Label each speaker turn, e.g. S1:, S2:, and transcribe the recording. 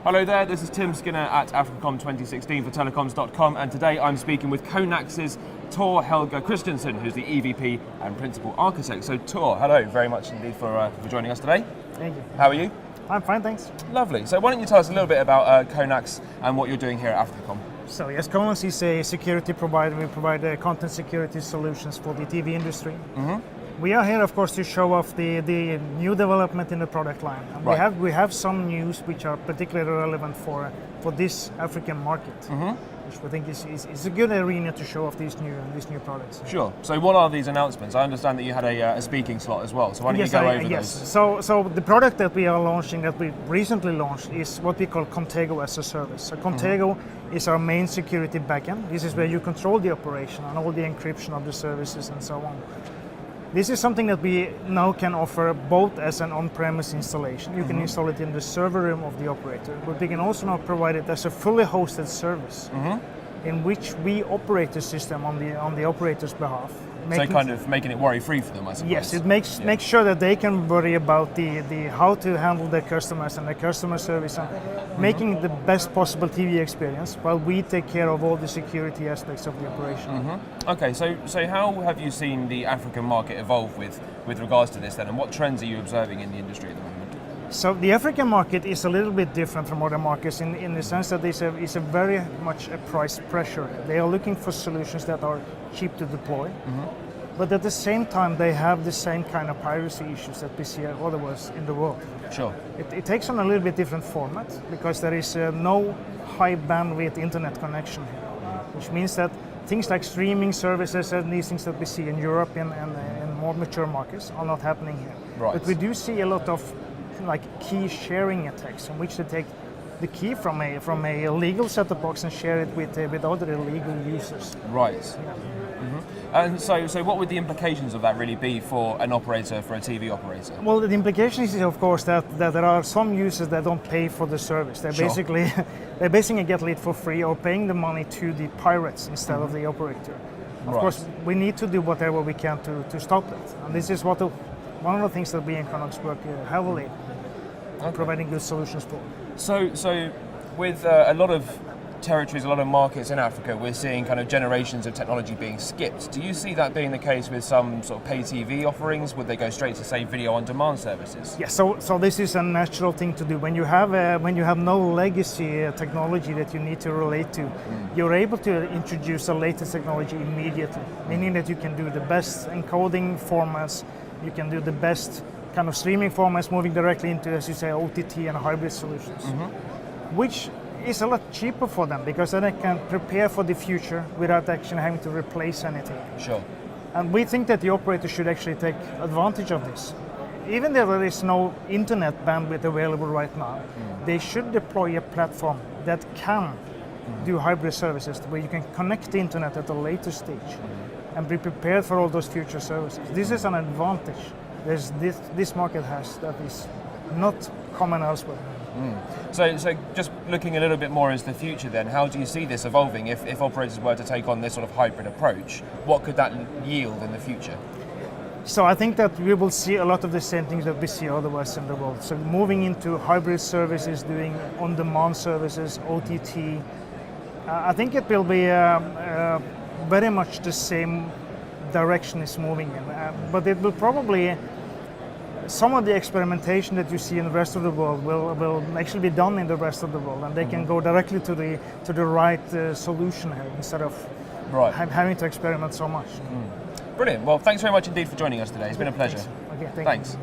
S1: Hello there, this is Tim Skinner at AfricaCom 2016 for telecoms.com, and today I'm speaking with Conax's Tor Helge Kristiansen, who's the EVP and Principal Architect. So Tor, hello, very much indeed for joining us today.
S2: Thank you.
S1: How are you?
S2: I'm fine, thanks.
S1: Lovely. So why don't you tell us a little bit about Conax and what you're doing here at AfricaCom?
S2: So yes, Conax is a security provider. We provide content security solutions for the TV industry.
S1: Mm-hmm.
S2: We are here, of course, to show off the new development in the product line. And
S1: right.
S2: we have some news which are particularly relevant for this African market,
S1: mm-hmm.
S2: which we think is a good arena to show off these new products.
S1: Sure. So what are these announcements? I understand that you had a speaking slot as well. So why don't you go over those?
S2: So the product that we are launching, that we recently launched, is what we call Contego as a service. So Contego is our main security backend. This is where you control the operation and all the encryption of the services and so on. This is something that we now can offer both as an on-premise installation. You can install it in the server room of the operator, but we can also now provide it as a fully hosted service in which we operate the system on the operator's behalf.
S1: So kind of making it worry-free for them, I suppose.
S2: Yes, it makes sure that they can worry about the how to handle their customers and their customer service and making the best possible TV experience while we take care of all the security aspects of the operation.
S1: Okay, so how have you seen the African market evolve with regards to this then, and what trends are you observing in the industry at the moment?
S2: So the African market is a little bit different from other markets in the sense that it's a very much a price pressure. They are looking for solutions that are cheap to deploy, but at the same time they have the same kind of piracy issues that we see otherwise in the world.
S1: Sure.
S2: It takes on a little bit different format because there is no high bandwidth internet connection here, which means that things like streaming services and these things that we see in Europe and more mature markets are not happening here.
S1: Right.
S2: But we do see a lot of like key sharing attacks in which they take the key from a legal set-top box and share it with other illegal users.
S1: Right. And so what would the implications of that really be for an operator, for a TV operator?
S2: Well, the implication is, of course, that there are some users that don't pay for the service. They basically get it for free or paying the money to the pirates instead of the operator. Of course, we need to do whatever we can to stop that. And this is one of the things that we in Conax work heavily on providing good solutions for.
S1: So with a lot of territories, a lot of markets in Africa, we're seeing kind of generations of technology being skipped. Do you see that being the case with some sort of pay TV offerings? Would they go straight to, say, video on demand services?
S2: Yes. So this is a natural thing to do when you have no legacy technology that you need to relate to. You're able to introduce the latest technology immediately, meaning that you can do the best encoding formats, you can do the best kind of streaming formats, moving directly into, as you say, OTT and hybrid solutions, which is a lot cheaper for them because then they can prepare for the future without actually having to replace anything.
S1: Sure.
S2: And we think that the operator should actually take advantage of this. Even though there is no internet bandwidth available right now, they should deploy a platform that can do hybrid services where you can connect the internet at a later stage and be prepared for all those future services. This is an advantage this market has that is not common elsewhere.
S1: So just looking a little bit more as the future then, how do you see this evolving? If operators were to take on this sort of hybrid approach, what could that yield in the future?
S2: So I think that we will see a lot of the same things that we see otherwise in the world. So moving into hybrid services, doing on-demand services, OTT, I think it will be very much the same direction it's moving in. But it will probably, some of the experimentation that you see in the rest of the world will actually be done in the rest of the world, and they can go directly to the right solution here instead of having to experiment so much.
S1: Brilliant. Well, thanks very much indeed for joining us today. It's been a pleasure.
S2: Okay,
S1: thanks.